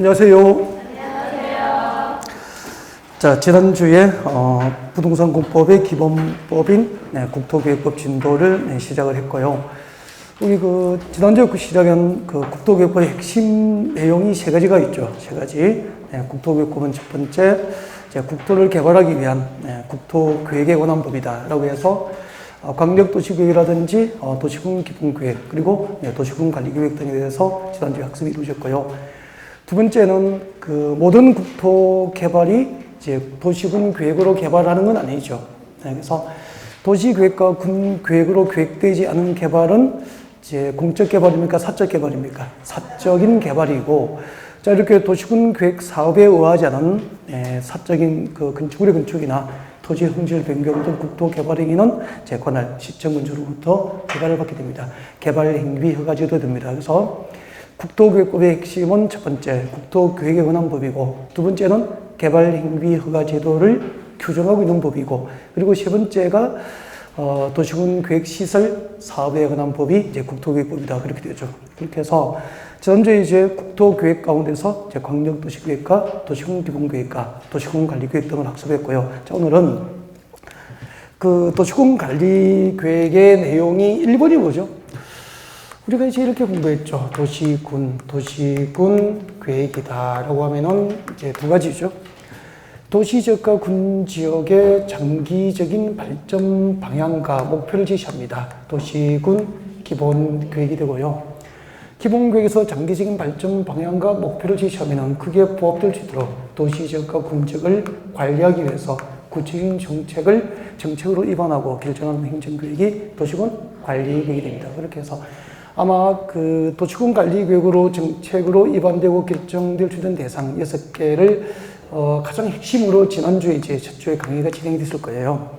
안녕하세요. 자, 지난주에 부동산 공법의 기본법인 국토계획법 진도를 시작을 했고요. 우리 지난주에 시작한 국토계획법의 핵심 내용이 세 가지가 있죠. 세 가지. 국토계획법은 첫 번째, 국토를 개발하기 위한 국토계획에 관한 법이다라고 해서 광역도시계획이라든지 도시군 기본계획 그리고 도시군 관리계획 등에 대해서 지난주에 학습이 이루어졌고요. 두 번째는 모든 국토 개발이 이제 도시군 계획으로 개발하는 건 아니죠. 그래서 도시계획과 군 계획으로 계획되지 않은 개발은 이제 공적 개발입니까? 사적 개발입니까? 사적인 개발이고, 자, 이렇게 도시군 계획 사업에 의하지 않은 사적인 건축물의 건축이나 토지 흥질 변경 등 국토 개발 행위는 관할 시청 군주로부터 개발을 받게 됩니다. 개발 행위 허가제도 됩니다. 그래서 국토계획법의 핵심은 첫 번째, 국토계획에 관한 법이고, 두 번째는 개발 행위 허가 제도를 규정하고 있는 법이고, 그리고 세 번째가 도시군 계획 시설 사업에 관한 법이 이제 국토계획법이다. 그렇게 되죠. 그렇게 해서 지난주에 이제 국토계획 가운데서 이제 광역도시계획과 도시군 기본계획과 도시군 관리계획 등을 학습했고요. 자, 오늘은 도시군 관리계획의 내용이 1번이 뭐죠? 우리가 이제 이렇게 공부했죠. 도시군 계획이다라고 하면은 이제 두 가지죠. 도시지역과 군지역의 장기적인 발전 방향과 목표를 제시합니다. 도시군 기본계획이 되고요. 기본계획에서 장기적인 발전 방향과 목표를 제시하면은 그게 부합될 수 있도록 도시지역과 군지역을 관리하기 위해서 구체적인 정책으로 입안하고 결정하는 행정계획이 도시군 관리계획이 됩니다. 그렇게 해서 아마 도시군 관리계획으로 정책으로 입안되고 결정될 수 있는 대상 6개를 가장 핵심으로 지난주에 이제 첫 주에 강의가 진행이 됐을 거예요.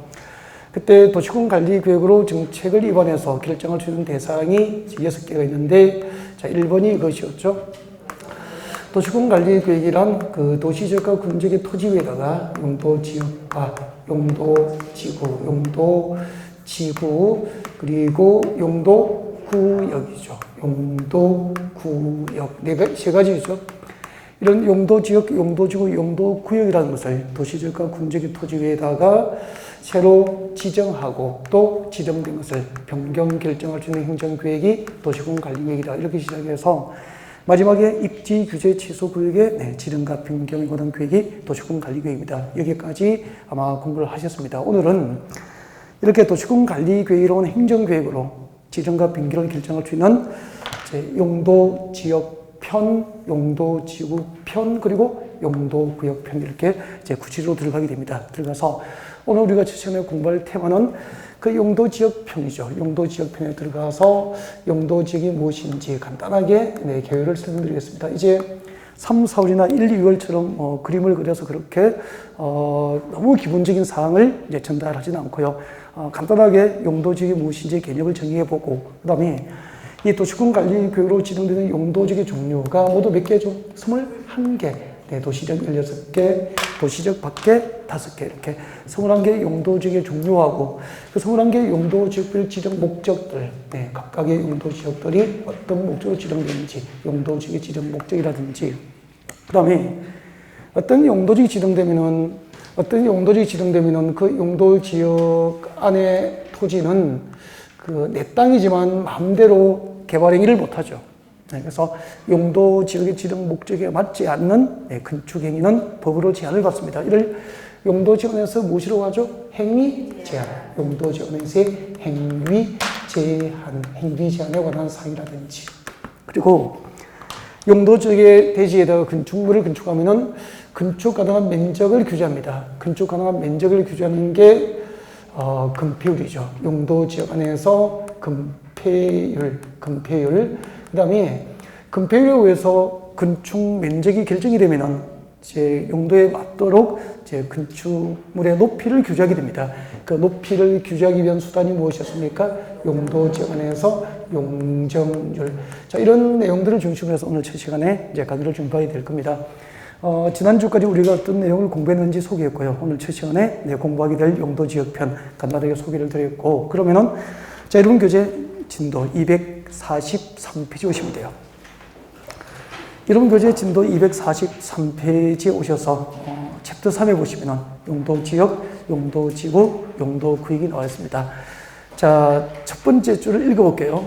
그때 도시군 관리계획으로 정책을 입안해서 결정할 수 있는 대상이 6개가 있는데, 자, 1번이 이것이었죠. 도시군 관리계획이란 도시지역과 군지역의 토지 위에다가 용도지역과 용도지구, 그리고 용도구역이죠. 용도구역. 세 가지죠. 이런 용도지역, 용도지구, 용도구역이라는 것을 도시지역과 군지역의 토지 위에다가 새로 지정하고 또 지정된 것을 변경 결정할 수 있는 행정계획이 도시군 관리계획이다. 이렇게 시작해서 마지막에 입지 규제 취소 구역의 지정과 변경에 관한 계획이 도시군 관리계획입니다. 여기까지 아마 공부를 하셨습니다. 오늘은 이렇게 도시군 관리계획이라는 행정계획으로 지정과 변경을 결정할 수 있는 용도지역 편, 용도지구 편, 그리고 용도구역 편 이렇게 구체적으로 들어가게 됩니다. 들어가서 오늘 우리가 시험에 공부할 테마는 용도지역 편이죠. 용도지역 편에 들어가서 용도지역이 무엇인지 간단하게 개요를 설명드리겠습니다. 이제 3, 4월이나 1, 2월처럼 그림을 그려서 그렇게 너무 기본적인 사항을 이제 전달하지는 않고요. 간단하게 용도지역이 무엇인지 개념을 정의해보고, 그 다음에 이 도시군 관리계획으로 지정되는 용도지역의 종류가 모두 몇 개죠? 21개. 도시적 16개, 도시적 밖에 5개, 이렇게 21개 용도지역의 종류하고 그 21개 용도지역별 지정 목적들, 각각의 용도지역들이 어떤 목적으로 지정되는지, 용도지역의 지정 목적이라든지, 그 다음에 어떤 용도지역이 지정되면은 그 용도지역 안에 토지는 내 땅이지만 마음대로 개발 행위를 못하죠. 그래서 용도지역의 지정 목적에 맞지 않는 건축 행위는 법으로 제한을 받습니다. 이를 용도지역에서 무엇이라고 하죠? 행위 제한. 용도지역에서의 행위 제한에 관한 사항이라든지, 그리고 용도지역의 대지에다가 건축물을 건축하면은 건축 가능한 면적을 규제합니다. 건축 가능한 면적을 규제하는 게 건폐율이죠. 용도지역 안에서 건폐율, 그 다음에 건폐율에 의해서 건축 면적이 결정이 되면은 용도에 맞도록 건축물의 높이를 규제하게 됩니다. 그 높이를 규제하기 위한 수단이 무엇이었습니까? 용도지역 안에서 용적률. 자, 이런 내용들을 중심으로 해서 오늘 첫 시간에 강의를 준비하게 될 겁니다. 지난주까지 우리가 어떤 내용을 공부했는지 소개했고요. 오늘 첫 시간에 공부하게 될 용도지역편 간단하게 소개를 드렸고, 그러면은 자, 여러분 교재 진도 243페이지 오시면 돼요. 여러분 교재 진도 243페이지에 오셔서 챕터 3에 보시면은 용도지역, 용도지구, 용도구역이 나와 있습니다. 자, 첫 번째 줄을 읽어볼게요.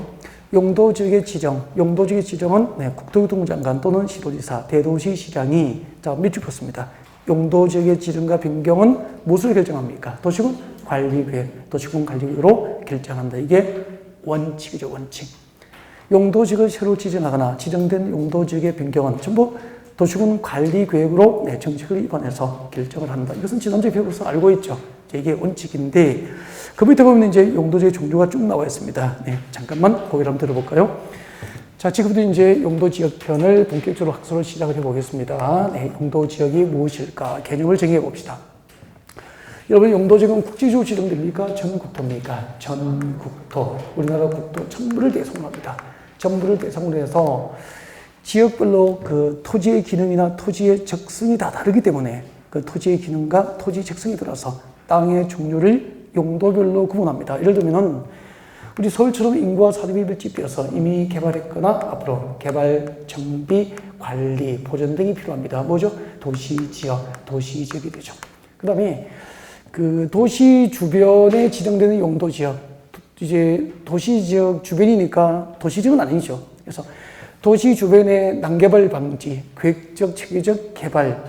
용도지역의 지정, 용도지역의 지정은 국토교통부 장관 또는 시도지사, 대도시시장이 몇 줄 폈습니다. 용도지역의 지정과 변경은 무엇을 결정합니까? 도시군 관리계획, 도시군 관리계획으로 결정한다. 이게 원칙이죠, 원칙. 용도지역을 새로 지정하거나 지정된 용도지역의 변경은 전부 도시군 관리계획으로 정책을 입안해서 결정을 한다. 이것은 지난주에 배워서 알고 있죠. 이게 원칙인데 그 밑에 보면 이제 용도지역의 종류가 쭉 나와 있습니다. 잠깐만 고개를 한번 들어볼까요? 자, 지금부터 이제 용도지역 편을 본격적으로 학습을 시작을 해보겠습니다. 용도지역이 무엇일까? 개념을 정의해 봅시다. 여러분, 용도지역은 국지적으로 지정됩니까? 전국토입니까? 전국토. 우리나라 국토 전부를 대상으로 합니다. 전부를 대상으로 해서 지역별로 그 토지의 기능이나 토지의 적성이 다 다르기 때문에 그 토지의 기능과 토지 적성에 따라서 땅의 종류를 용도별로 구분합니다. 예를 들면은 우리 서울처럼 인구와 사립이 밀집되어서 이미 개발했거나 앞으로 개발, 정비, 관리, 보전 등이 필요합니다. 뭐죠? 도시지역, 도시지역이 되죠. 그 다음에 그 도시 주변에 지정되는 용도지역, 이제 도시지역 주변이니까 도시지역은 아니죠. 그래서 도시 주변의 난개발 방지, 계획적, 체계적 개발,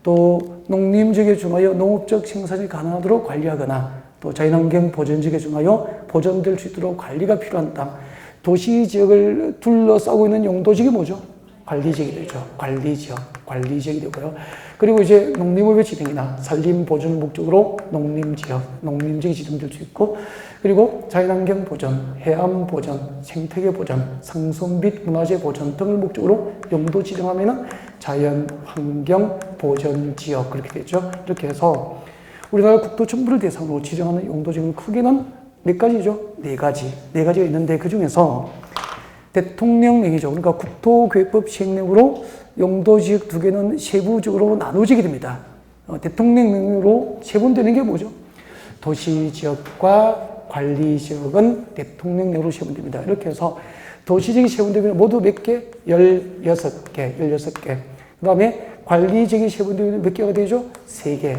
또 농림지역에 중하여 농업적 생산이 가능하도록 관리하거나 또 자연환경 보전지역에 중하여 보존될 수 있도록 관리가 필요한 땅, 도시지역을 둘러싸고 있는 용도지역이 뭐죠? 관리지역이 되죠. 관리지역이 되고요. 그리고 이제 농림업의 진행이나 산림 보존 목적으로 농림지역이 지정될 수 있고, 그리고 자연환경 보전, 해안 보전, 생태계 보전, 상선 및 문화재 보전 등을 목적으로 용도 지정하면은 자연환경 보전 지역 그렇게 되죠. 이렇게 해서 우리나라 국토 전부를 대상으로 지정하는 용도지역은 크게는 몇 가지죠? 네 가지가 있는데 그 중에서 대통령령이죠. 그러니까 국토계획법 시행령으로 용도지역 두 개는 세부적으로 나누어지게 됩니다. 대통령령으로 세분되는 게 뭐죠? 도시지역과 관리지역은 대통령령으로 세분됩니다. 이렇게 해서 도시지역이 세분되면 모두 몇 개? 16개. 그 다음에 관리지역이 세분되면 몇 개가 되죠? 3개.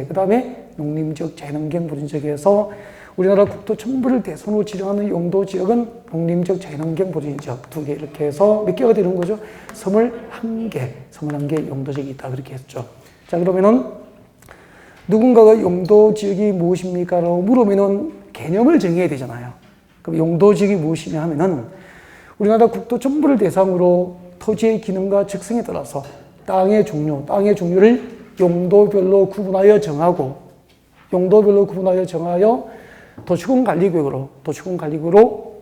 그 다음에 농림지역, 자연환경 보전지역에서 우리나라 국토 전부를 대상으로 지정하는 용도지역은 농림지역, 자연환경 보전지역 2개 이렇게 해서 몇 개가 되는 거죠? 21개 용도지역이 있다 그렇게 했죠. 자, 그러면은 누군가가 용도지역이 무엇입니까? 라고 물으면은 개념을 정해야 되잖아요. 그럼 용도지역이 무엇이냐 하면은 우리나라 국토 전부를 대상으로 토지의 기능과 적성에 따라서 땅의 종류를 용도별로 구분하여 정하여 도시군 관리구역으로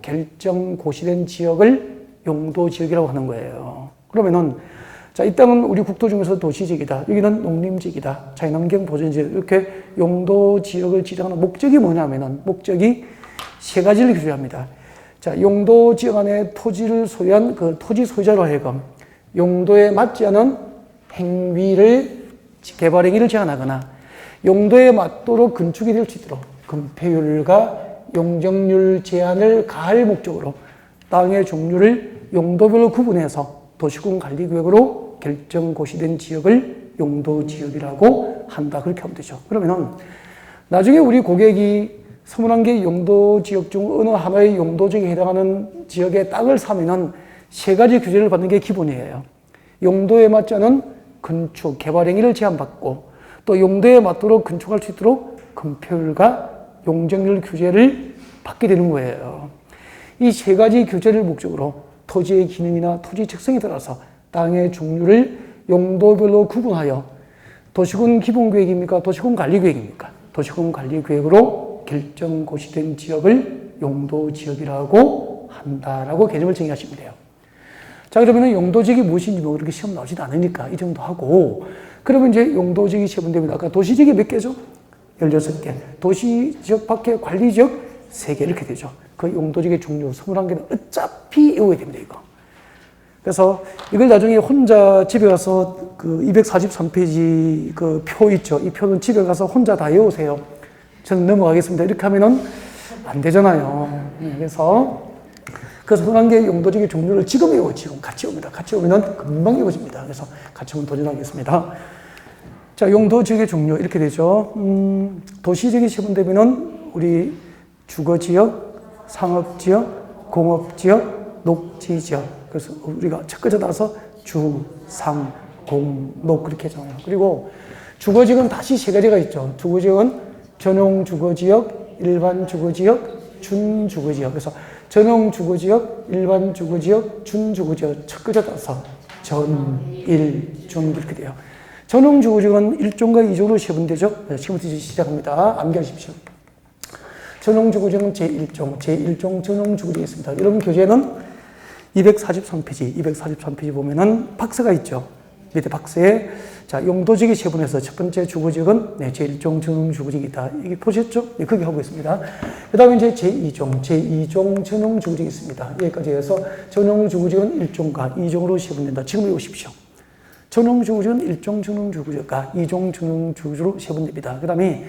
결정 고시된 지역을 용도지역이라고 하는 거예요. 그러면은 자, 이 땅은 우리 국토 중에서 도시지역이다. 여기는 농림지역이다. 자연환경 보전지역. 이렇게 용도지역을 지정하는 목적이 뭐냐면은 목적이 세 가지를 규정합니다. 자, 용도지역 안에 토지를 소유한 그 토지 소유자로 하여금 용도에 맞지 않은 개발 행위를 제한하거나 용도에 맞도록 건축이 될 수 있도록 건폐율과 용적률 제한을 가할 목적으로 땅의 종류를 용도별로 구분해서 도시군 관리구역으로 결정 고시된 지역을 용도지역이라고 한다. 그렇게 하면 되죠. 그러면은 나중에 우리 고객이 21개 용도지역 중 어느 하나의 용도지역에 해당하는 지역의 땅을 사면은 세 가지 규제를 받는 게 기본이에요. 용도에 맞지 않은 건축, 개발 행위를 제한받고 또 용도에 맞도록 건축할 수 있도록 건폐율과 용적률 규제를 받게 되는 거예요. 이 세 가지 규제를 목적으로 토지의 기능이나 토지 특성에 따라서 땅의 종류를 용도별로 구분하여 도시군 기본계획입니까? 도시군 관리계획입니까? 도시군 관리계획으로 결정 고시된 지역을 용도지역이라고 한다라고 개념을 정의하시면 돼요. 자, 그러면 용도지역이 무엇인지 뭐 그렇게 시험 나오지도 않으니까 이 정도 하고, 그러면 이제 용도지역이 세분됩니다. 아까 도시지역이 몇 개죠? 16개. 도시지역 밖에 관리지역 3개 이렇게 되죠. 그 용도지역의 종류 21개는 어차피 외워야 됩니다, 이거. 그래서 이걸 나중에 혼자 집에 가서 그 243페이지 그 표 있죠. 이 표는 집에 가서 혼자 다 외우세요. 저는 넘어가겠습니다. 이렇게 하면은 안 되잖아요. 그래서 그래서 흔한 게 용도지역의 종류를 지금 외워, 지금 같이 옵니다. 같이 오면은 금방 외워집니다. 그래서 같이 한번 도전하겠습니다. 자, 용도지역의 종류 이렇게 되죠. 도시지역이 세분되면은 우리 주거지역, 상업지역, 공업지역, 녹지지역. 그래서 우리가 첫 글자 따라서 주, 상, 공, 녹 그렇게 하잖아요. 그리고 주거지역은 다시 세 가지가 있죠. 주거지역은 전용 주거지역, 일반 주거지역, 준주거지역. 그래서 전용 주거지역, 일반 주거지역, 준주거지역 첫 글자 따라서 전, 일, 준 이렇게 돼요. 전용 주거지역은 1종과 2종으로 세분되죠. 지금부터 이제 시작합니다. 암기하십시오. 전용 주거지역은 제1종 전용 주거지역이 있습니다. 여러분 교재는 243페이지 보면은 박스가 있죠. 밑에 박스에 자, 용도지역이 세분해서 첫 번째 주거지역은 제1종 전용 주거지역이다. 이게 보셨죠? 네, 거기 하고 있습니다. 그 다음에 이제 제2종 전용 주거지역이 있습니다. 여기까지 해서 전용 주거지역은 1종과 2종으로 세분된다. 지금 외우십시오. 전용 주거지역은 1종 전용 주거지역과 2종 전용 주거지역으로 세분됩니다. 그 다음에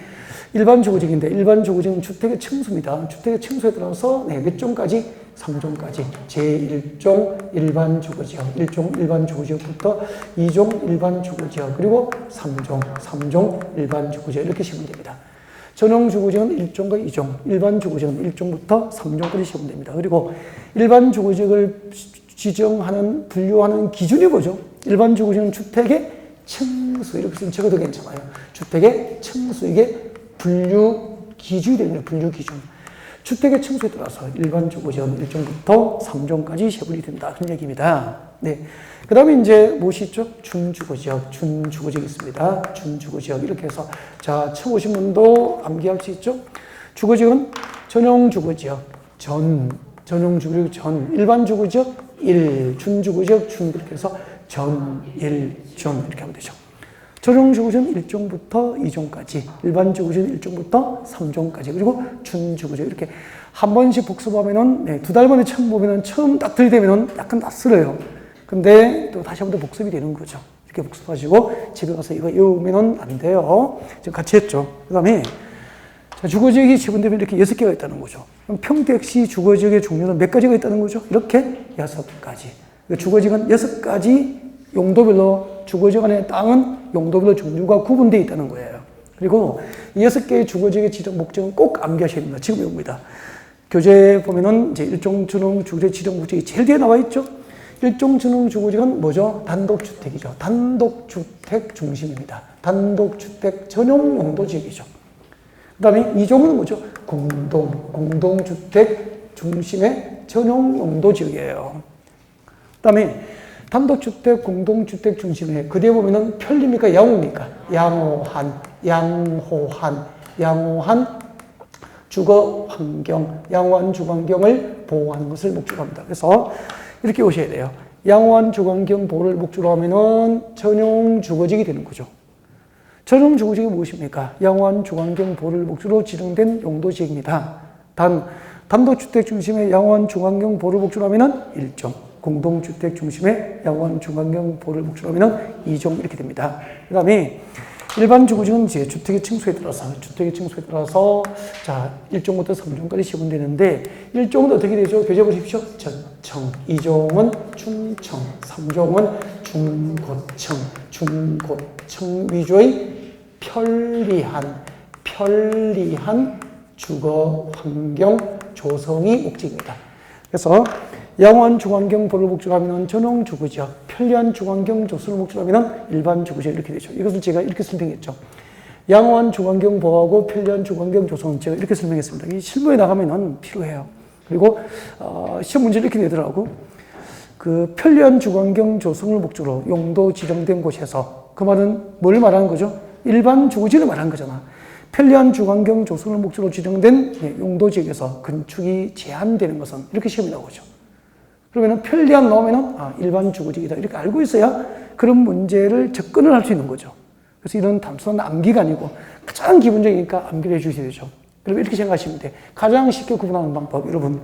일반 주거지역인데 일반 주거지역은 주택의 층수입니다. 주택의 층수에 따라서 몇 종까지? 3종까지 제1종 일반 주거지역, 1종 일반 주거지역부터 2종 일반 주거지역, 그리고 3종 일반 주거지역 이렇게 세분됩니다. 전용 주거지역은 1종과 2종, 일반 주거지역은 1종부터 3종까지 세분됩니다. 그리고 일반 주거지역을 지정하는, 분류하는 기준이 뭐죠? 일반 주거지역은 주택의 층수, 이렇게 쓰면 적어도 괜찮아요. 주택의 층수, 이게 분류 기준이 됩니다. 분류 기준. 주택의 층수에 따라서 일반 주거지역은 1종부터 3종까지 세분이 된다. 그런 얘기입니다. 네. 그 다음에 이제 무엇이 있죠? 준주거지역 있습니다. 준주거지역. 이렇게 해서, 자, 처음 오신 분도 암기할 수 있죠? 주거지역은 전용 주거지역, 전용 주거지역 전, 일반 주거지역 1, 준주거지역 준, 이렇게 해서 전, 1, 준, 이렇게 하면 되죠. 전용 주거지역은 1종부터 2종까지, 일반 주거지역은 1종부터 3종까지, 그리고 준주거지역 이렇게 한 번씩 복습하면은, 2달 만에 처음 보면은 처음 딱 들이대면은 약간 낯설어요. 근데 또 다시 한번 복습이 되는 거죠. 이렇게 복습하시고 집에 가서 이거 외우면은 안 돼요. 지금 같이 했죠. 그 다음에 주거지역이 세분되면 이렇게 6개가 있다는 거죠. 그럼 평택시 주거지역의 종류는 몇 가지가 있다는 거죠? 이렇게 6가지. 주거지역은 6가지 용도별로 주거지역 안에 땅은 용도별로 종류가 구분되어 있다는 거예요. 그리고 이 6개의 주거지역의 지정 목적은 꼭 암기하셔야 됩니다. 지금 외웁니다. 교재 보면은 이제 일종 전용 주거지역 지정 목적이 제일 뒤에 나와 있죠. 일종 전용 주거지역은 뭐죠? 단독주택이죠. 단독주택 중심입니다. 단독주택 전용 용도지역이죠. 그 다음에 2종은 뭐죠? 공동주택 중심의 전용 용도지역이에요. 그 다음에 단독주택, 공동주택 중심에 그 뒤에 보면은 편리입니까? 양호입니까? 양호한 주거 환경, 양호한 주거 환경을 보호하는 것을 목적으로 합니다. 그래서 이렇게 오셔야 돼요. 양호한 주거 환경 보호를 목적으로 하면은 전용 주거지역이 되는 거죠. 전용 주거지역이 무엇입니까? 양호한 주거 환경 보호를 목적으로 지정된 용도지역입니다. 단독주택 중심의 양호한 주거 환경 보호를 목적으로 하면은 1종. 공동주택 중심의 양호한 주거환경 보호를 목적으로 하면 2종 이렇게 됩니다. 그 다음에 일반 주거지역은 이제 주택의 층수에 따라서 자 1종부터 3종까지 세분되는데 1종은 어떻게 되죠? 교재 보십시오. 전청, 2종은 중청, 3종은 중고청 위주의 편리한 주거환경 조성이 목적입니다. 그래서 양호한 주거환경 보호를 목적으로 하면 전용 주거지역, 편리한 주거환경 조성을 목적으로 하면 일반 주거지역 이렇게 되죠. 이것을 제가 이렇게 설명했죠. 양호한 주거환경 보호하고 편리한 주거환경 조성은 제가 이렇게 설명했습니다. 이 실무에 나가면은 필요해요. 그리고 시험 문제를 이렇게 내더라고. 그 편리한 주거환경 조성을 목적으로 용도 지정된 곳에서 그 말은 뭘 말하는 거죠? 일반 주거지역을 말하는 거잖아. 편리한 주거환경 조성을 목적으로 지정된 용도지역에서 건축이 제한되는 것은 이렇게 시험이 나오죠. 그러면은 편리한 나오면은 일반 주거지역이다 이렇게 알고 있어야 그런 문제를 접근을 할 수 있는 거죠. 그래서 이런 단순한 암기가 아니고 가장 기본적이니까 암기를 해주셔야 되죠. 그러면 이렇게 생각하시면 돼. 가장 쉽게 구분하는 방법, 여러분.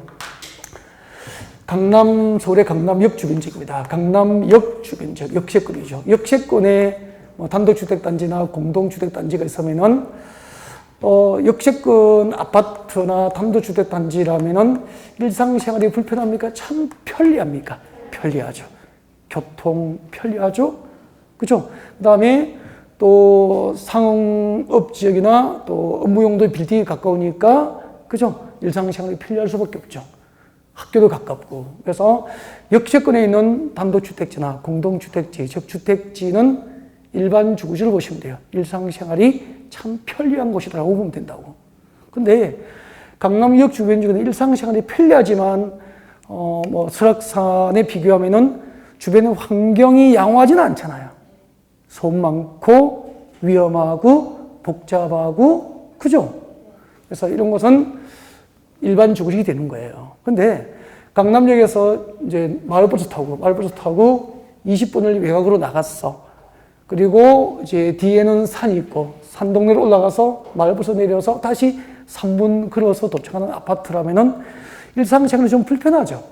서울의 강남역 주변지역입니다. 강남역 주변지역, 역세권이죠. 역세권에 단독주택단지나 공동주택단지가 있으면은 역세권 아파트나 단독주택 단지라면은 일상생활이 불편합니까? 참 편리합니까? 편리하죠. 교통 편리하죠? 그죠? 그 다음에 또 상업 지역이나 또 업무 용도 빌딩이 가까우니까, 그죠? 일상생활이 편리할 수밖에 없죠. 학교도 가깝고. 그래서 역세권에 있는 단독주택지나 공동주택지, 즉 주택지는 일반 주거지를 보시면 돼요. 일상생활이 참 편리한 곳이라고 보면 된다고. 근데 강남역 주변 중에는 일상생활이 편리하지만 뭐 설악산에 비교하면은 주변의 환경이 양호하지는 않잖아요. 소음 많고 위험하고 복잡하고, 그죠? 그래서 이런 것은 일반 주거지가 되는 거예요. 근데 강남역에서 이제 마을버스 타고 20분을 외곽으로 나갔어. 그리고 이제 뒤에는 산이 있고 산 동네로 올라가서 마을버스 내려서 다시 3분 걸어서 도착하는 아파트라면은 일상생활이 좀 불편하죠.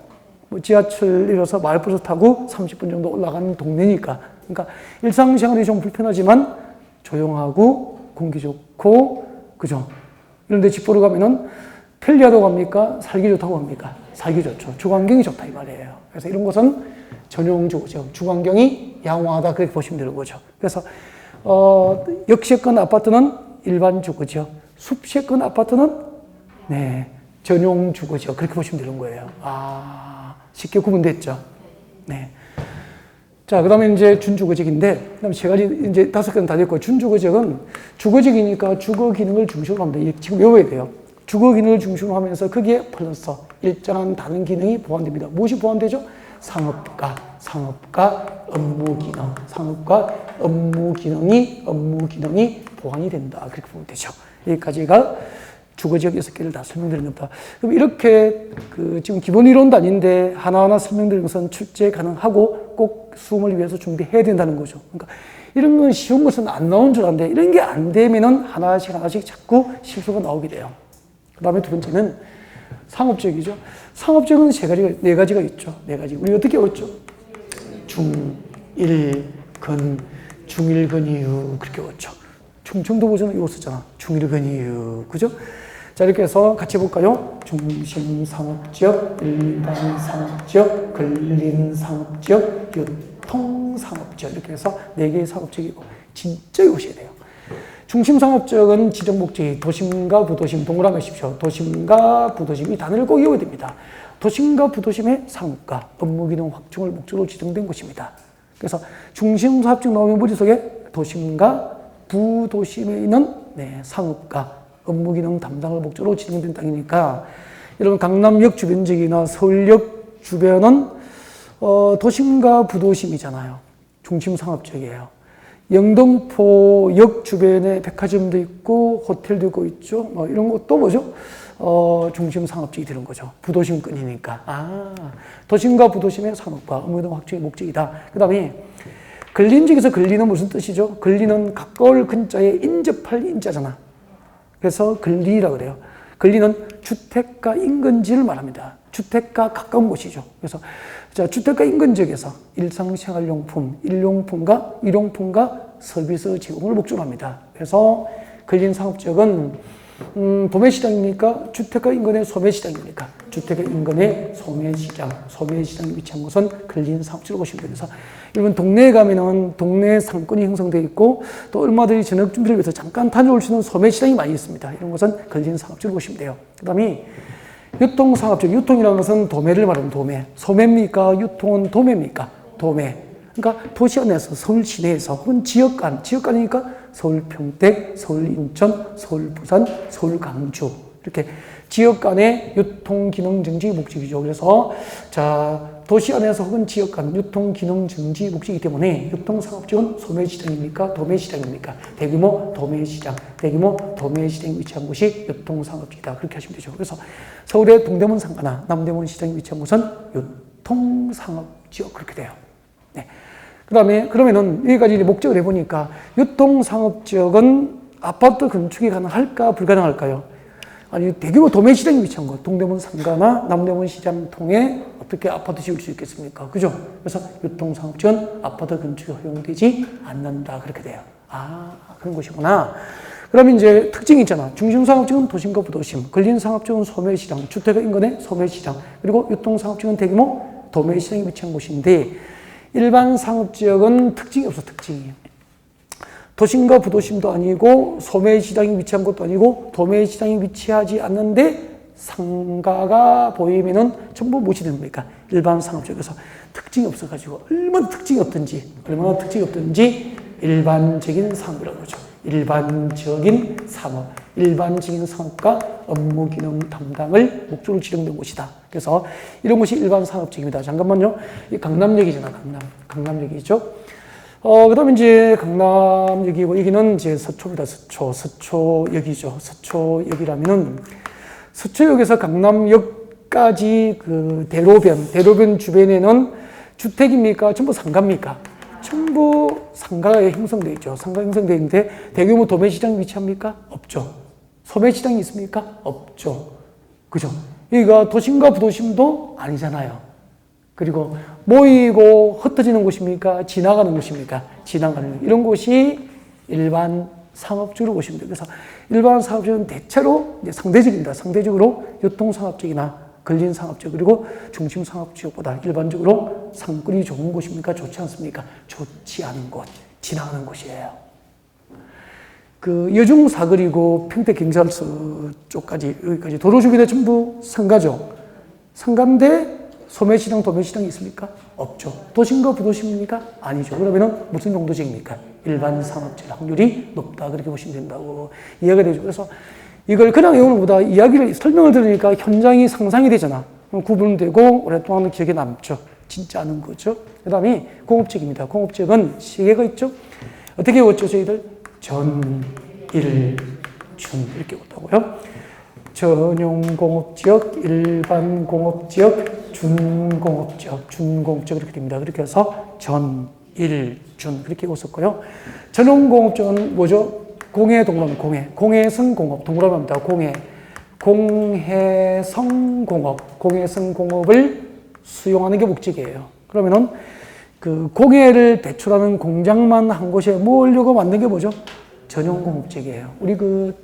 뭐 지하철 내려서 마을버스 타고 30분 정도 올라가는 동네니까. 그러니까 일상생활이 좀 불편하지만 조용하고 공기 좋고, 그죠? 이런 데 집 보러 가면은 편리하다고 합니까? 살기 좋다고 합니까? 살기 좋죠. 주거환경이 좋다 이 말이에요. 그래서 이런 것은 전용 주거죠. 주거환경이 양호하다 그렇게 보시면 되는 거죠. 그래서 역세권 아파트는 일반 주거죠. 숲세권 아파트는 전용 주거죠. 그렇게 보시면 되는 거예요. 쉽게 구분됐죠. 네. 자, 그 다음에 이제 준주거지역인데, 그 다음에 세 가지, 이제 5개는 다 됐고, 준주거지역은 주거지역이니까 주거 기능을 중심으로 합니다. 지금 외워야 돼요. 주거 기능을 중심으로 하면서 거기에 플러스 일정한 다른 기능이 보완됩니다. 무엇이 보완되죠? 상업과 업무 기능이 보완이 된다. 그렇게 보면 되죠. 여기까지가 주거지역 6개를 다 설명드린 겁니다. 그럼 이렇게 지금 기본 이론도 아닌데 하나하나 설명드린 것은 출제 가능하고 꼭 수험을 위해서 준비해야 된다는 거죠. 그러니까 이런 건 쉬운 것은 안 나온 줄 알았는데 이런 게 안 되면은 하나씩 자꾸 실수가 나오게 돼요. 그 다음에 두 번째는 상업지역이죠. 상업지역은 네 가지가 있죠. 네 가지. 우리 어떻게 외웠죠? 중일근이유 그렇게 외웠죠. 충청도 버전은 이거 썼잖아. 중일근이유. 그죠? 자, 이렇게 해서 같이 해볼까요? 중심상업지역, 일반상업지역, 근린상업지역, 유통상업지역. 이렇게 해서 4개의 상업지역이고 진짜 외우셔야 돼요. 중심상업지역은 지정목적이 도심과 부도심, 동그라미 하십시오. 도심과 부도심, 이 단어를 꼭 외워야 됩니다. 도심과 부도심의 상업과 업무기능 확충을 목적으로 지정된 곳입니다. 그래서 중심사업지역 나오면 머릿속에 도심과 부도심에 있는 상업과 업무기능 담당을 목적으로 지정된 땅이니까 여러분 강남역 주변 지역이나 서울역 주변은 도심과 부도심이잖아요. 중심상업지역이에요. 영등포역 주변에 백화점도 있고 호텔도 있고 있죠. 뭐 이런 것도 뭐죠? 중심상업지역이 되는 거죠. 부도심권이니까. 도심과 부도심의 상업과 업무기능 확충의 목적이다. 그 다음에 근린지역에서 근린은 무슨 뜻이죠? 근린은 가까울 근자에 인접할 인자잖아. 그래서 근리라고 그래요. 근리는 주택가 인근지를 말합니다. 주택가 가까운 곳이죠. 그래서 자, 주택가 인근 지역에서 일상생활용품, 일용품과 서비스 제공을 목적으로 합니다. 그래서 근린상업지역은 도매시장입니까? 주택가 인근의 소매시장입니까? 주택가 인근의 소매시장이 위치한 곳은 근린상업지역으로 보시면 됩니다. 그래서 여러분 동네에 가면은 동네 상권이 형성되어 있고 또 얼마든지 저녁 준비를 위해서 잠깐 다녀올 수 있는 소매시장이 많이 있습니다. 이런 것은 근린상업지역으로 보시면 돼요. 그 다음에 유통상업지역, 유통이라는 것은 도매를 말하는 도매. 소매입니까? 유통은 도매입니까? 도매. 그러니까 도시 안에서, 서울 시내에서, 혹은 지역간이니까 서울 평택, 서울 인천, 서울 부산, 서울 강주. 이렇게 지역 간의 유통 기능 증지 목적이죠. 그래서 자, 도시 안에서 혹은 지역 간 유통 기능 증지 목적이기 때문에 유통상업지역은 소매시장입니까? 도매시장입니까? 대규모 도매시장이 위치한 곳이 유통상업지이다. 그렇게 하시면 되죠. 그래서 서울의 동대문 상가나 남대문 시장이 위치한 곳은 유통상업지역 그렇게 돼요. 네. 그 다음에 그러면은 여기까지 목적을 해보니까 유통상업지역은 아파트 건축이 가능할까 불가능할까요? 아니 대규모 도매시장이 위치한 곳, 동대문 상가나 남대문 시장 통해 어떻게 아파트 지을 수 있겠습니까? 그죠? 그래서 유통상업지역은 아파트 건축이 허용되지 않는다 그렇게 돼요. 그런 곳이구나. 그러면 이제 특징이 있잖아. 중심상업지역은 도심과 부도심, 근린상업지역은 소매시장, 주택과 인근의 소매시장, 그리고 유통상업지역은 대규모 도매시장이 위치한 곳인데 일반 상업지역은 특징이 없어, 특징이. 도심과 부도심도 아니고 소매시장이 위치한 곳도 아니고 도매시장이 위치하지 않는데 상가가 보이면은 전부 무엇이 되는 겁니까? 일반 상업지역에서 특징이 없어가지고 얼마나 특징이 없든지 일반적인 상업이라고 그러죠. 일반적인 상업, 일반적인 상업과 업무 기능 담당을 목적으로 지정된 곳이다. 그래서 이런 곳이 일반 상업지역입니다. 잠깐만요. 이 강남역이잖아, 강남역이죠. 그 다음에 이제 강남역이고, 여기는 이제 서초입니다. 서초역이죠. 서초역이라면은, 서초역에서 강남역까지 그 대로변 주변에는 주택입니까? 전부 상가입니까? 전부 상가가 형성되어 있죠. 상가 형성되어 있는데, 대규모 도매시장이 위치합니까? 없죠. 소매시장이 있습니까? 없죠. 그죠? 여기가 도심과 부도심도 아니잖아요. 그리고 모이고 흩어지는 곳입니까? 지나가는 곳입니까? 지나가는 이런 곳이 일반 상업지역으로 보시면 돼요. 그래서 일반 상업지역은 대체로 이제 상대적입니다. 상대적으로 유통상업지역이나 근린상업지역 그리고 중심상업지역보다 일반적으로 상권이 좋은 곳입니까? 좋지 않습니까? 좋지 않은 곳, 지나가는 곳이에요. 그 여중사거리고 평택경찰서 쪽까지 여기까지 도로 주변에 전부 상가죠. 상가인데 소매시장, 도매시장이 있습니까? 없죠. 도심과 부도심입니까? 아니죠. 그러면은 무슨 용도지입니까? 일반 상업지역 확률이 높다. 그렇게 보시면 된다고 이해가 되죠. 그래서 이걸 그냥 외우는 것보다 이야기를, 설명을 들으니까 현장이 상상이 되잖아. 구분되고 오랫동안 기억에 남죠. 진짜 아는 거죠. 그 다음에 공업지역입니다. 공업지역은 시계가 있죠. 어떻게 외웠죠, 저희들? 전, 일, 준. 이렇게 외웠다고요. 전용공업지역, 일반공업지역, 준공업지역 이렇게 됩니다. 그렇게 해서 전, 일, 준 그렇게 외웠었고요. 전용공업지역은 뭐죠? 공해동그라미 공해성공업 동그라미입니다. 공해성공업을 수용하는 게 목적이에요. 그러면은 그 공해를 배출하는 공장만 한 곳에 모으려고 만든 게 뭐죠? 전용공업지역이에요. 우리 그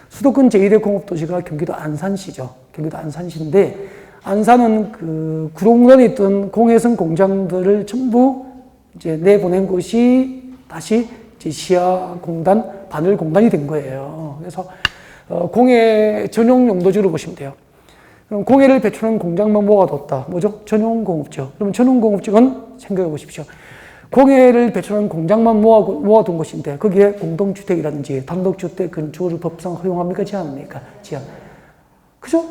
수도권 제1의 공업도시가 경기도 안산시죠. 경기도 안산시인데, 안산은 그 구룡단에 있던 공해성 공장들을 전부 이제 내보낸 곳이 다시 이제 시야공단, 바늘공단이 된 거예요. 그래서 공해 전용 용도지로 보시면 돼요. 그럼 공해를 배출하는 공장만 모아뒀다. 뭐죠? 전용공업지역. 그러면 전용공업지역은 생각해 보십시오. 공해를 배출하는 공장만 모아둔 곳인데 거기에 공동주택이라든지 단독주택 건축을 법상 허용합니까? 제한합니까? 제한. 그죠?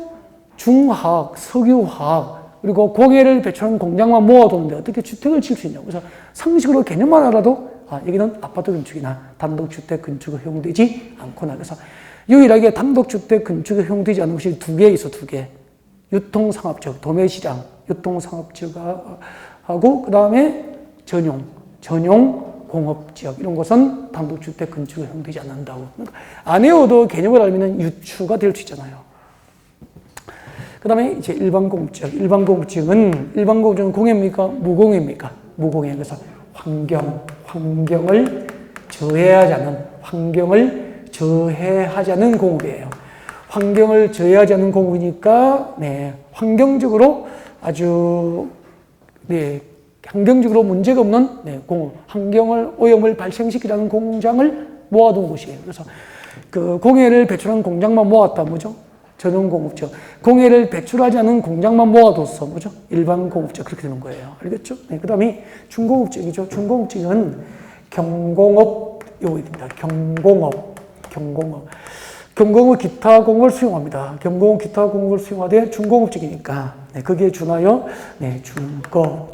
중화학, 석유화학 그리고 공해를 배출하는 공장만 모아뒀는데 어떻게 주택을 지을 수 있냐고. 그래서 상식으로 개념만 알아도 여기는 아파트 건축이나 단독주택 건축이 허용되지 않구나. 그래서 유일하게 단독주택 건축이 허용되지 않은 곳이 두 개 있어, 두 개. 유통상업지역, 도매시장, 유통상업지역하고 그 다음에 전용 공업지역 이런 곳은 단독주택 건축이 허용되지 않는다고. 그러니까 안 외워도 개념을 알면 유추가 될 수 있잖아요. 그 다음에 이제 일반공업지역. 일반공업지역은 공해입니까? 무공해입니까? 무공해. 그래서 환경을 저해하지 않는 공업이에요. 환경을 저해하지 않는 공업이니까, 환경적으로 아주, 환경적으로 문제가 없는 공업, 오염을 발생시키라는 공장을 모아둔 곳이에요. 그래서 그 공해를 배출하는 공장만 모았다, 뭐죠? 전용공업지역. 공해를 배출하지 않은 공장만 모아뒀어, 뭐죠? 일반공업지역. 그렇게 되는 거예요. 알겠죠? 그 다음에 중공업지역이죠. 중공업지역은 경공업 요입니다. 경공업 기타 공업을 수용합니다. 경공업 기타 공업을 수용하되 중공업지역이니까 거기에 준하여 중거,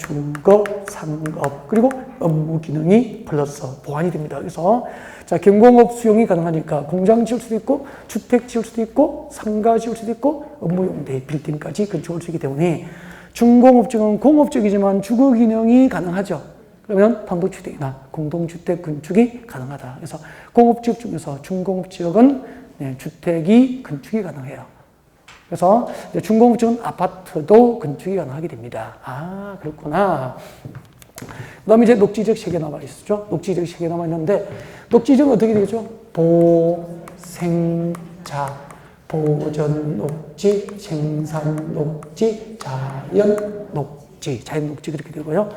상업 그리고 업무 기능이 플러스 보완이 됩니다. 그래서 자, 경공업 수용이 가능하니까 공장 지을 수도 있고 주택 지을 수도 있고 상가 지을 수도 있고 업무용대 빌딩까지 건축할 수 있기 때문에 중공업지역은 공업지역이지만 주거 기능이 가능하죠. 그러면 단독주택이나 공동주택 건축이 가능하다. 그래서 공업지역 중에서 중공업지역은 주택이 건축이 가능해요. 그래서 중공업지역은 아파트도 건축이 가능하게 됩니다. 아, 그렇구나. 그 다음에 이제 녹지적 3개 남아 있었죠. 녹지적 3개 남아 있는데, 녹지적은 어떻게 되겠죠? 보생자, 보전 녹지, 생산 녹지, 자연 녹지, 자연 녹지 그렇게 되고요.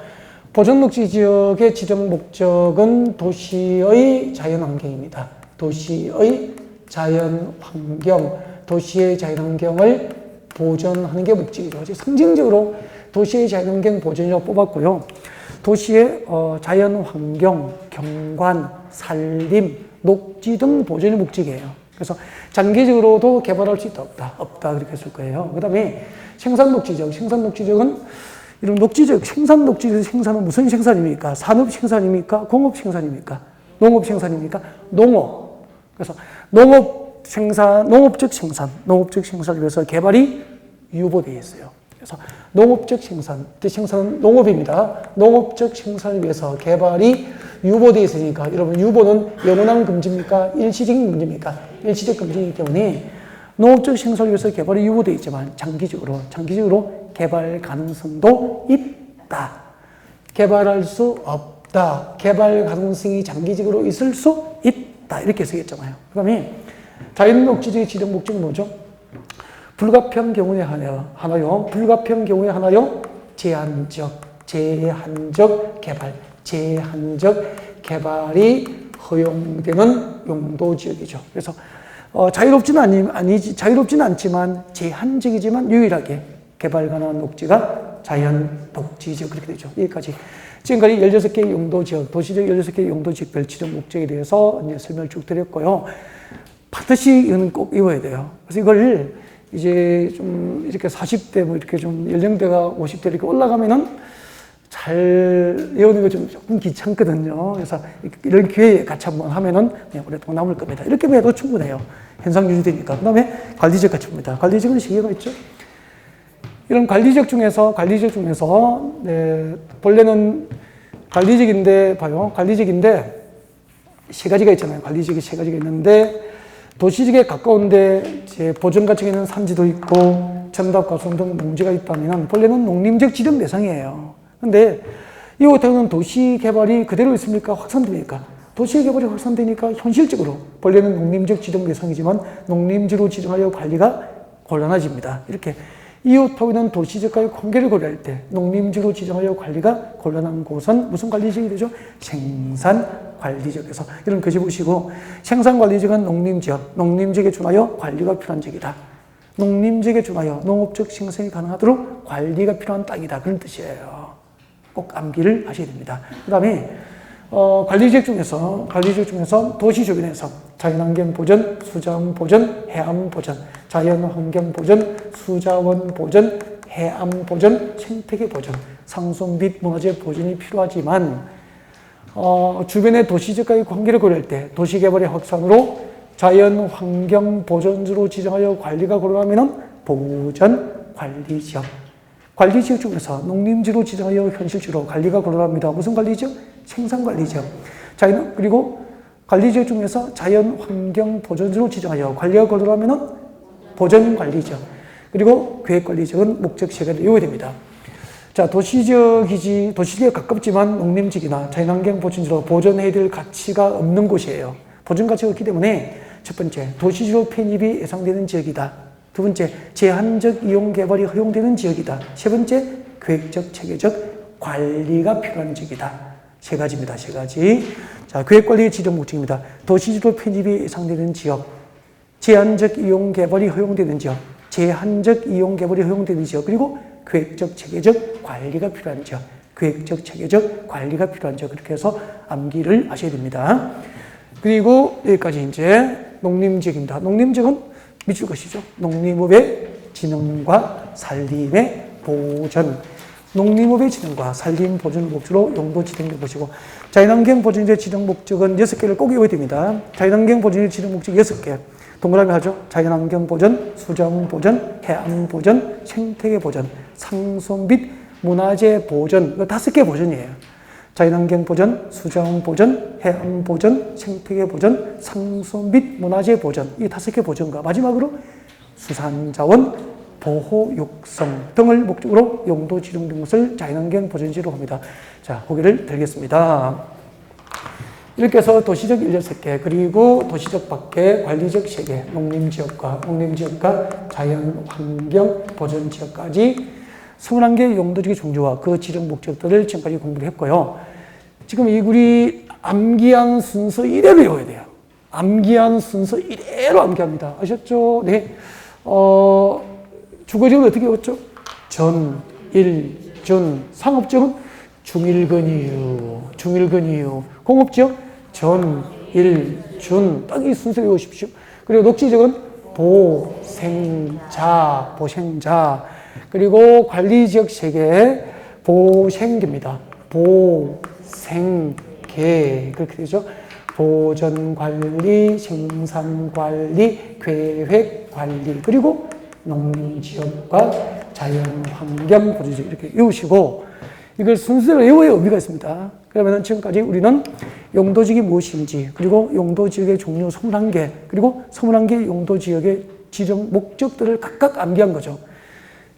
보전 녹지 지역의 지정 목적은 도시의 자연 환경입니다. 도시의 자연 환경, 도시의 자연 환경을 보존하는 게 목적이죠. 상징적으로 도시의 자연 환경 보존이라고 뽑았고요. 도시의 자연 환경, 경관, 산림, 녹지 등 보존이 목적이에요. 그래서 장기적으로도 개발할 수 있다, 없다, 없다 그렇게 쓸 거예요. 그 다음에 생산 녹지적, 생산 녹지적은 이런 녹지적, 생산 녹지적 생산은 무슨 생산입니까? 산업 생산입니까? 공업 생산입니까? 농업 생산입니까? 농업. 그래서 농업 생산, 농업적 생산을 위해서 개발이 유보되어 있어요. 그래서 농업적 생산, 생산은 농업입니다. 농업적 생산을 위해서 개발이 유보되어 있으니까 여러분 유보는 영원한 금지입니까? 일시적인 금지입니까? 일시적 금지이기 때문에 농업적 생산을 위해서 개발이 유보되어 있지만 장기적으로 개발 가능성도 있다. 개발할 수 없다. 개발 가능성이 장기적으로 있을 수 있다. 이렇게 쓰겠잖아요. 그 다음에 자연녹지적의 지정 목적은 뭐죠? 불가피한 경우에 하나요. 불가피한 경우에 하나요. 제한적 개발이 허용되는 용도지역이죠. 그래서 자유롭지는 않지만 제한적이지만 유일하게 개발 가능한 녹지가 자연 녹지지역 그렇게 되죠. 여기까지. 지금까지 16개의 용도지역, 도시적 16개의 용도지역별 지정 목적에 대해서 이제 설명을 쭉 드렸고요. 반드시 이건 꼭 외워야 돼요. 그래서 이걸 이제 좀 이렇게 40대 뭐 이렇게 좀 연령대가 50대 이렇게 올라가면은 잘 외우는 거 좀 조금 귀찮거든요. 그래서 이런 기회에 같이 한번 하면은 그냥 오랫동안 남을 겁니다. 이렇게 해도 충분해요. 현상 유지되니까. 그 다음에 관리적 같이 봅니다. 관리적은 시계가 있죠. 이런 관리적 중에서 네, 본래는 관리적인데 봐요. 관리적인데 세 가지가 있잖아요. 관리적이 세 가지가 있는데 도시적에 가까운데 이제 보존 가치가 있는 산지도 있고 전답, 가수원 등 농지가 있다면 본래는 농림적 지정 대상이에요. 근데 이 같은 도시 개발이 그대로 있습니까? 확산됩니까? 도시 개발이 확산되니까 현실적으로 본래는 농림적 지정 대상이지만 농림지로 지정하여 관리가 곤란해집니다. 이렇게 이웃하고 있는 도시적과의 관계를 고려할 때 농림지로 지정하여 관리가 곤란한 곳은 무슨 관리지역이 되죠? 생산관리지역에서 이런 글씨 보시고 생산관리지역은 농림지역에 준하여 관리가 필요한 지역이다. 농림지역에 준하여 농업적 생산이 가능하도록 관리가 필요한 땅이다. 그런 뜻이에요. 꼭 암기를 하셔야 됩니다. 그 다음에 관리지역 중에서 도시 주변에서 자연환경 보전, 수자원 보전, 해안 보전, 자연환경 보전, 수자원 보전, 해안 보전, 생태계 보전, 상수 및 문화재 보전이 필요하지만 주변의 도시적과의 관계를 고려할 때 도시개발의 확산으로 자연환경 보전지로 지정하여 관리가 곤란하면 보전관리지역, 관리지역 중에서 농림지로 지정하여 현실적으로 관리가 곤란합니다. 무슨 관리지역? 생산관리지역. 그리고 관리지역 중에서 자연환경 보전지로 지정하여 관리가 곤란하면 보전관리지역. 그리고 계획관리지역은 목적 세 가지를 외워야 됩니다. 자, 도시지역에 가깝지만 농림지역이나 자연환경 보전지로 보존해야 될 가치가 없는 곳이에요. 보존 가치가 없기 때문에 첫 번째, 도시지로 편입이 예상되는 지역이다. 두 번째, 제한적 이용 개발이 허용되는 지역이다. 세 번째, 계획적, 체계적 관리가 필요한 지역이다. 세 가지입니다. 세 가지. 자, 계획관리의 지정 목적입니다. 도시지로 편입이 예상되는 지역, 제한적 이용 개발이 허용되는 지역, 제한적 이용 개발이 허용되는 지역, 그리고 계획적, 체계적 관리가 필요한 지역, 계획적, 체계적 관리가 필요한 지역. 그렇게 해서 암기를 하셔야 됩니다. 그리고 여기까지 이제 농림지역입니다. 농림지역은 밑줄 것이죠. 농림업의 진흥과 산림의 보전. 농림업의 진흥과 산림 보전을 목적으로 용도 지정해 보시고, 자연환경 보전의 지정 목적은 6개를 꼭 외워야 됩니다. 자연환경 보전의 지정 목적 6개. 동그라미 하죠. 자연환경 보전, 수자원 보전, 해안 보전, 생태계 보전, 상수 및 문화재 보전. 이거 5개 보전이에요. 자연환경 보전, 수자원 보전, 해안 보전, 생태계 보전, 상수 및 문화재 보전. 이 5개 보전과 마지막으로 수산자원 보호, 육성 등을 목적으로 용도 지정된 것을 자연환경 보전지로 합니다. 자, 고개를 들겠습니다. 이렇게 해서 도시적 16개, 그리고 도시적 밖에 관리적 3개, 농림지역과 자연환경 보전지역까지 21개의 용도지의 종류와 그 지정 목적들을 지금까지 공부를 했고요. 지금 우리 암기한 순서 이대로 외워야 돼요. 암기한 순서 이대로 암기합니다. 아셨죠? 네. 주거지역은 어떻게 외웠죠? 전, 일, 준. 상업지역은 중일근이유. 공업지역 전, 일, 준. 딱 이 순서 외우십시오. 그리고 녹지지역은 보생자. 그리고 관리지역 3개, 보생계입니다. 보생계. 그렇게 되죠. 보전관리, 생산관리, 계획관리, 그리고 농림지역과 자연환경 보전지역 이렇게 외우시고, 이걸 순서대로 외워야 의미가 있습니다. 그러면 지금까지 우리는 용도지역이 무엇인지, 그리고 용도지역의 종류 21개, 그리고 21개 용도지역의 지정 목적들을 각각 암기한 거죠.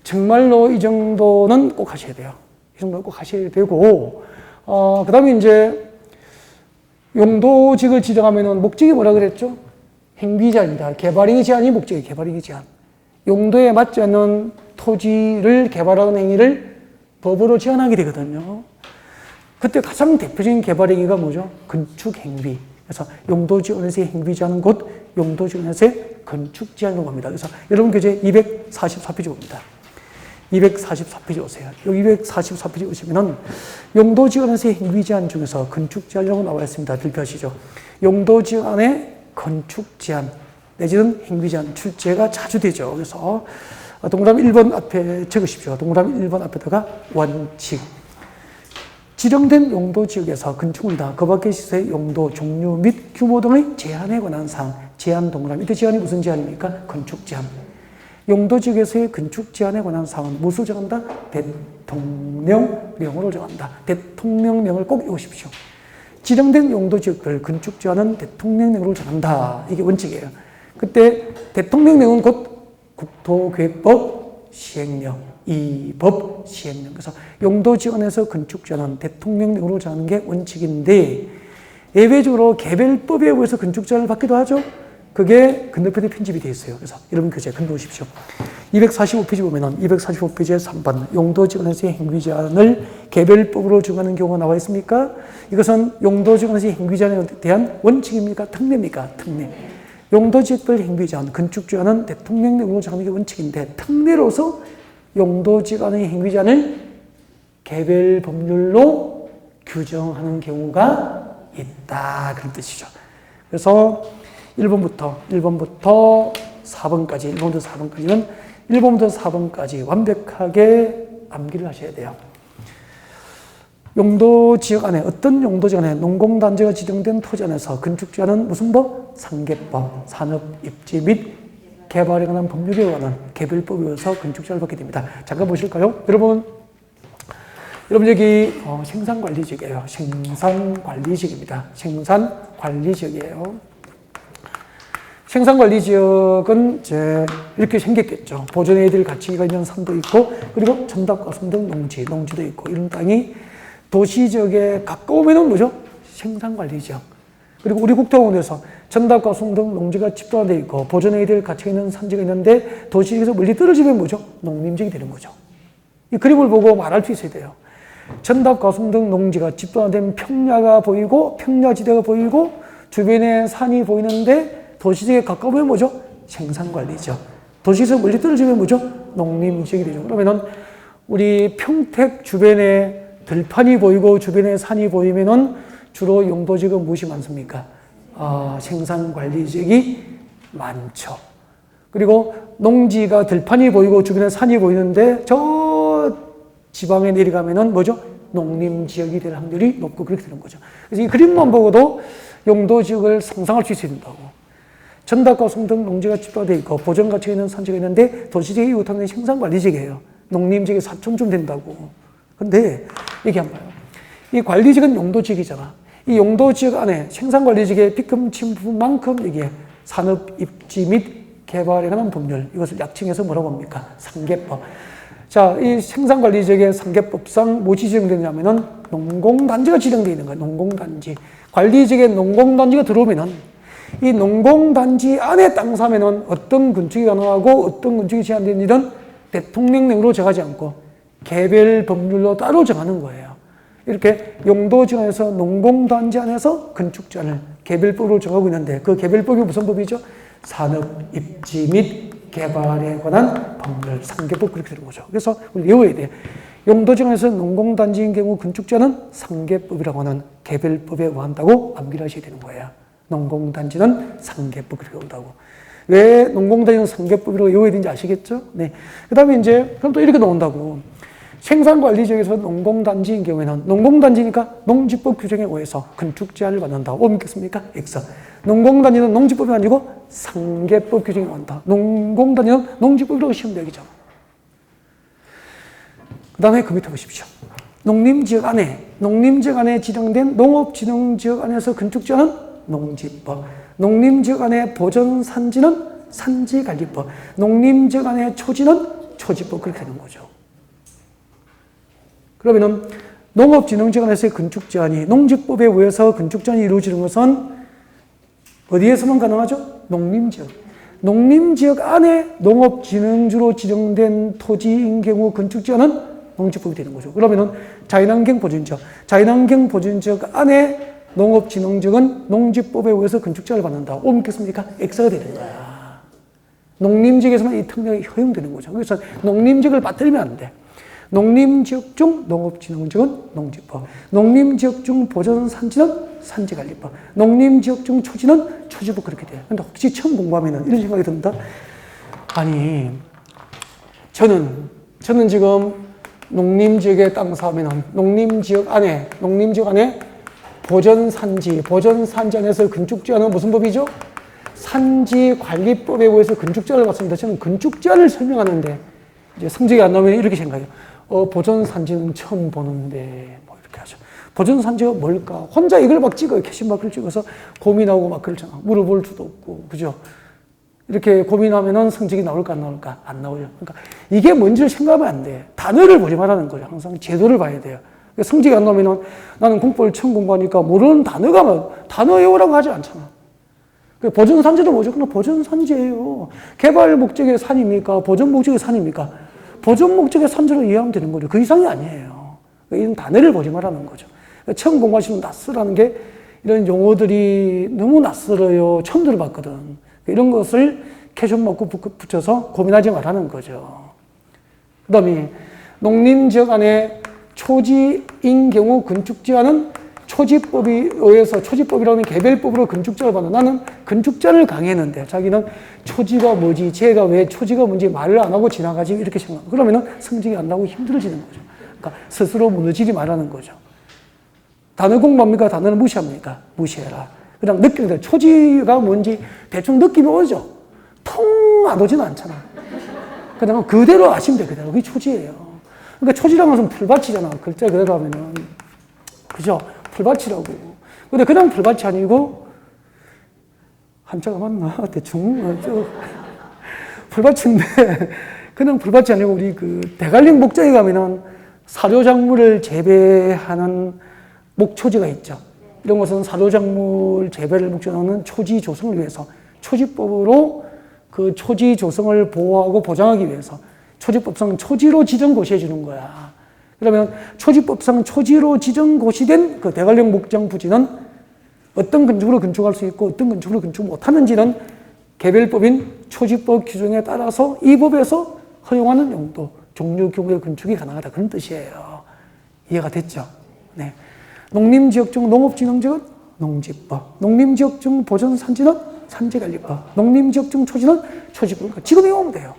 정말로 이 정도는 꼭 하셔야 돼요. 이 정도는 꼭 하셔야 되고, 그 다음에 이제 용도지역을 지정하면은 목적이 뭐라 그랬죠? 행위제한입니다. 개발행위 제한이 목적이에요. 개발행위 제한. 용도에 맞지 않는 토지를 개발하는 행위를 법으로 제한하게 되거든요. 그때 가장 대표적인 개발행위가 뭐죠? 건축행위. 그래서 용도지원에서의 행위 제한은 곧 용도지원에서의 건축 제한이라고 합니다. 그래서 여러분 교재 244페이지 봅니다. 244페이지 오세요. 여기 244페이지 오시면은 용도지원에서의 행위 제한 중에서 건축 제한이라고 나와 있습니다. 들펴하시죠. 용도지원의 건축 제한 내지는 행위 제한 출제가 자주 되죠. 그래서 동그라미 1번 앞에 적으십시오. 동그라미 1번 앞에다가 원칙. 지정된 용도지역에서 건축물이다. 그 밖의 시설의 용도, 종류 및 규모 등의 제한에 관한 사항. 제한 동그라미. 그 제한이 무슨 제한입니까? 건축 제한. 용도지역에서의 건축 제한에 관한 사항은 무엇을 정한다? 대통령령으로 정한다. 대통령령을 꼭 외우십시오. 지정된 용도지역들 건축 제한은 대통령령으로 정한다. 이게 원칙이에요. 그때 대통령령은 곧 국토계획법 시행령, 이 법 시행령. 그래서 용도지원에서 건축 제한은 대통령령으로 정하는 게 원칙인데, 예외적으로 개별법에 의해서 건축 제한을 받기도 하죠. 그게 건너편에 편집이 되어 있어요. 그래서 여러분 교재 건너오십시오. 245페이지 보면은 245페이지에 3번 용도지원에서의 행위 제한을 개별법으로 정하는 경우가 나와 있습니까? 이것은 용도지원에서의 행위 제한에 대한 원칙입니까? 특례입니까? 특례. 용도지역별 행위 제한, 건축 제한은 대통령령으로 정하는 게 원칙인데, 특례로서 용도지역 안의 행위 제한을 개별 법률로 규정하는 경우가 있다. 그런 뜻이죠. 그래서 1번부터 4번까지, 1번부터 4번까지는 1번부터 4번까지 완벽하게 암기를 하셔야 돼요. 용도지역 안에, 어떤 용도지역 안에 농공단지가 지정된 토지 안에서 건축 제한은 무슨 법? 상계법, 산업입지 및 개발에 관한 법률에 관한 개별법에 의해서 건축 제한을 받게 됩니다. 잠깐 보실까요? 여러분 여기 생산관리지역이에요. 생산관리지역입니다. 생산관리지역이에요. 생산관리지역은 이제 이렇게 생겼겠죠. 보존해야 될 가치가 있는 산도 있고, 그리고 전답과송 등 농지도 있고, 이런 땅이 도시지역에 가까우면은 뭐죠? 생산관리지역. 그리고 우리 국토공원에서 전답과송 등 농지가 집단화되어 있고, 보존해야 될 가치가 있는 산지가 있는데, 도시에서 멀리 떨어지면 뭐죠? 농림지역이 되는 거죠. 이 그림을 보고 말할 수 있어야 돼요. 전답과송 등 농지가 집단화된 평야가 보이고, 평야지대가 보이고, 주변에 산이 보이는데, 도시지역에 가까우면 뭐죠? 생산관리죠. 도시에서 멀리 떨어지면 뭐죠? 농림지역이 되죠. 그러면은 우리 평택 주변에 들판이 보이고 주변에 산이 보이면은 주로 용도지역은 무엇이 많습니까? 생산관리지역이 많죠. 그리고 농지가 들판이 보이고 주변에 산이 보이는데 저 지방에 내려가면은 뭐죠? 농림지역이 될 확률이 높고 그렇게 되는 거죠. 그래서 이 그림만 보고도 용도지역을 상상할 수 있어야 된다고. 전답과송 등 농지가 집단되어 있고 보존 가치가 있는 산지가 있는데 도시지역이 이웃하는 생산관리지역이에요. 농림지역이 4촌쯤 된다고. 근데 얘기 한번 봐요. 이 관리지역은 용도지역이잖아. 이 용도지역 안에 생산관리지역의 빗금 침투만큼 이게 산업 입지 및 개발에 관한 법률, 이것을 약칭해서 뭐라고 합니까? 상계법. 자, 이 생산관리지역의 상계법상 뭐지 지정되냐면은 농공단지가 지정되어 있는 거예요. 농공단지. 관리지역에 농공단지가 들어오면은 이 농공단지 안에 땅 사면은 어떤 건축이 가능하고 어떤 건축이 제한되는 일은 대통령령으로 정하지 않고 개별 법률로 따로 정하는 거예요. 이렇게 용도지원에서 농공단지 안에서 건축제한을 개별법으로 정하고 있는데 그 개별법이 무슨 법이죠? 산업, 입지 및 개발에 관한 법률, 상계법 그렇게 되는 거죠. 그래서 우리 외워야 돼요. 용도지원에서 농공단지인 경우 건축제한은 상계법이라고 하는 개별법에 의한다고 암기를 하셔야 되는 거예요. 농공단지는 상계법 그렇게 온다고. 왜 농공단지는 상계법이라고 외워야 되는지 아시겠죠? 네. 그 다음에 이제 그럼 또 이렇게 나온다고. 생산관리지역에서 농공단지인 경우에는 농공단지니까 농지법 규정에 의해서 건축제한을 받는다. 오 믿겠습니까? X. 농공단지는 농지법이 아니고 상계법 규정에 의한다. 농공단지는 농지법이라고 시험 되겠죠. 그 다음에 그 밑에 보십시오. 농림지역 안에 지정된 농업진흥지역 안에서 건축제한은 농지법. 농림지역 안에 보전산지는 산지관리법. 농림지역 안에 초지는 초지법 그렇게 되는 거죠. 그러면은 농업진흥지역 안에서의 건축제한이 농지법에 의해서 건축제한이 이루어지는 것은 어디에서만 가능하죠? 농림지역. 농림지역 안에 농업진흥지로 지정된 토지인 경우 건축제한은 농지법이 되는 거죠. 그러면은 자연환경 보존지역 안에 농업진흥지역은 농지법에 의해서 건축제한을 받는다. 오 믿겠습니까? X가 되는 거야. 농림지역에서만 이 특례가 허용되는 거죠. 그래서 농림지역을 빠뜨리면 안 돼. 농림지역 중 농업진흥지역은 농지법, 농림지역 중 보전산지는 산지관리법, 농림지역 중 초지는 초지법 그렇게 돼요. 근데 혹시 처음 공부하면 이런 생각이 든다. 아니, 저는 지금 농림지역에 땅 사면은 농림지역 안에 보전산지 안에서 건축제한은 무슨 법이죠? 산지관리법에 의해서 건축제한을 받습니다. 저는 건축제한을 설명하는데 이제 성적이 안 나오면 이렇게 생각해요. 보전산지는 처음 보는데, 뭐 이렇게 하죠. 보전산지가 뭘까? 혼자 이걸 막 찍어요. 캐시마크를 찍어서 고민하고 막 그러잖아. 물어볼 수도 없고, 그죠? 이렇게 고민하면은 성적이 나올까, 안 나올까? 안 나오죠. 그러니까 이게 뭔지를 생각하면 안 돼. 단어를 보지 말라는 거죠. 항상 제도를 봐야 돼요. 성적이 안 나오면은 나는 공법을 처음 공부하니까 모르는 단어 외우라고 하지 않잖아. 보전산지도 뭐죠? 그냥 보전산지예요. 개발 목적의 산입니까? 보전 목적의 산입니까? 보전 목적의 산지로 이해하면 되는 거죠. 그 이상이 아니에요. 이런 단어를 보지 말라는 거죠. 처음 공부하시면 낯설라는 게 이런 용어들이 너무 낯설어요. 처음 들어봤거든. 이런 것을 캐션 마크 붙여서 고민하지 말라는 거죠. 그 다음에 농림지역 안에 초지인 경우 건축제한은 초지법에 의해서 초지법이라는 개별법으로 건축제를 받는 나는 건축제를 강의했는데 자기는 초지가 뭐지, 쟤가 왜 초지가 뭔지 말을 안 하고 지나가지 이렇게 생각하고 그러면은 성적이 안 나고 힘들어지는 거죠. 그러니까 스스로 무너지지 말라는 거죠. 단어 공부합니까? 단어는 무시합니까? 무시해라. 그냥 느낌이 초지가 뭔지 대충 느낌이 오죠. 통 안 오지는 않잖아. 그냥 그대로 아시면 돼. 그대로. 그게 초지예요. 그러니까 초지라는 것은 풀밭이잖아. 글자 그대로 하면은. 그죠? 풀밭이라고. 근데 그냥 풀밭이 아니고, 한자가 맞나? 대충. 풀밭인데, 그냥 풀밭이 아니고, 우리 대관령 목장에 가면은 사료작물을 재배하는 목초지가 있죠. 이런 것은 사료작물 재배를 목적으로 하는 초지 조성을 위해서, 초지법으로 그 초지 조성을 보호하고 보장하기 위해서, 초지법상 초지로 지정 고시해 주는 거야. 그러면 초지법상 초지로 지정 고시된 그 대관령 목장 부지는 어떤 건축으로 건축할 수 있고 어떤 건축으로 건축 못하는지는 개별법인 초지법 규정에 따라서 이 법에서 허용하는 용도, 종류 경우의 건축이 가능하다. 그런 뜻이에요. 이해가 됐죠? 네. 농림지역 중 농업진흥지역은 농지법, 농림지역 중 보전산지는 산지관리법, 농림지역 중 초지는 초지법. 그러니까 지금 외우면 돼요.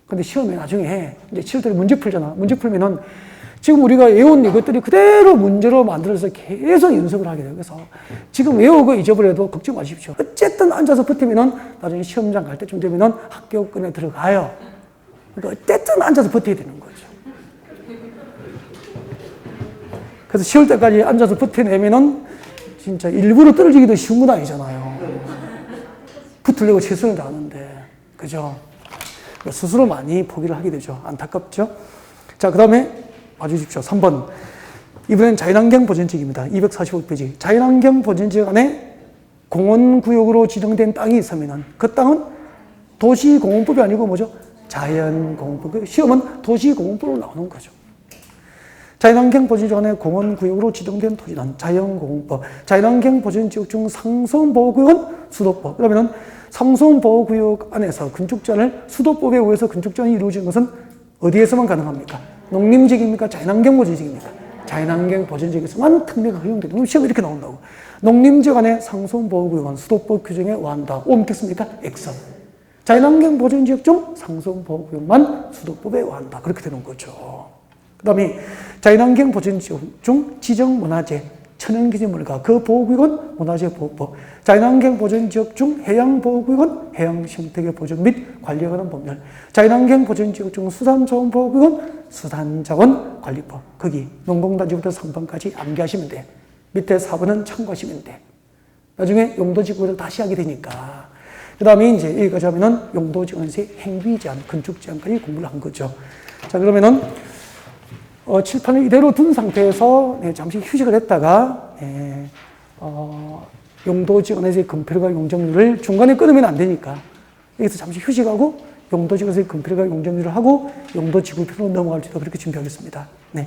근데 시험에 나중에 해. 이제 7월달에 문제 풀잖아. 문제 풀면은 지금 우리가 외운 이것들이 그대로 문제로 만들어서 계속 연습을 하게 돼요. 그래서 지금 외우고 잊어버려도 걱정 마십시오. 어쨌든 앉아서 버티면은 나중에 시험장 갈 때쯤 되면은 합격권에 들어가요. 그러니까 어쨌든 앉아서 버텨야 되는 거죠. 그래서 10월 때까지 앉아서 버텨내면은 진짜 일부러 떨어지기도 쉬운 건 아니잖아요. 붙으려고 최선을 다하는데. 그죠? 스스로 많이 포기를 하게 되죠. 안타깝죠? 자, 그 다음에 봐주십시오. 3번. 이번엔 자연환경 보전지역입니다. 245페이지. 자연환경 보전지역 안에 공원구역으로 지정된 땅이 있으면은 그 땅은 도시공원법이 아니고 뭐죠? 자연공원법. 시험은 도시공원법으로 나오는 거죠. 자연환경 보전지역 안에 공원구역으로 지정된 토지는 자연공원법. 자연환경 보전지역 중 상수원보호구역은 수도법. 그러면은 상수원보호구역 안에서 건축제한을 수도법에 의해서 건축제한이 이루어지는 것은 어디에서만 가능합니까? 농림지역입니까? 자연환경 보전지역입니까? 자연환경 보전지역에서만 특례가 허용되는 시험이 이렇게 나온다고. 농림지역 안에 상수원보호구역은 수도법 규정에 의한다. O 믿겠습니까? X. 자연환경 보전지역 중 상수원보호구역만 수도법에 의한다. 그렇게 되는 거죠. 그 다음에 자연환경 보전지역 중 지정문화재, 천연기념물과 그 보호구역은 문화재보호법. 자연환경 보전지역 중 해양보호구역은 해양생태계 보전 및 관리에 관한 법률. 자연환경 보전지역 중 수산자원보호구역은 수산자원관리법. 거기 농공단지부터 3번까지 암기하시면 돼. 밑에 4번은 참고하시면 돼. 나중에 용도지구를 다시 하게 되니까. 그 다음에 이제 여기까지 하면은 용도지구에서의 행위제한, 건축제한까지 공부를 한 거죠. 자, 그러면은 칠판을 이대로 둔 상태에서 잠시 휴식을 했다가 용도지원에서의 건폐율과 용적률을 중간에 끊으면 안 되니까 여기서 잠시 휴식하고 용도지원에서의 건폐율과 용적률을 하고 용도지구표로 넘어갈지도 그렇게 준비하겠습니다. 네.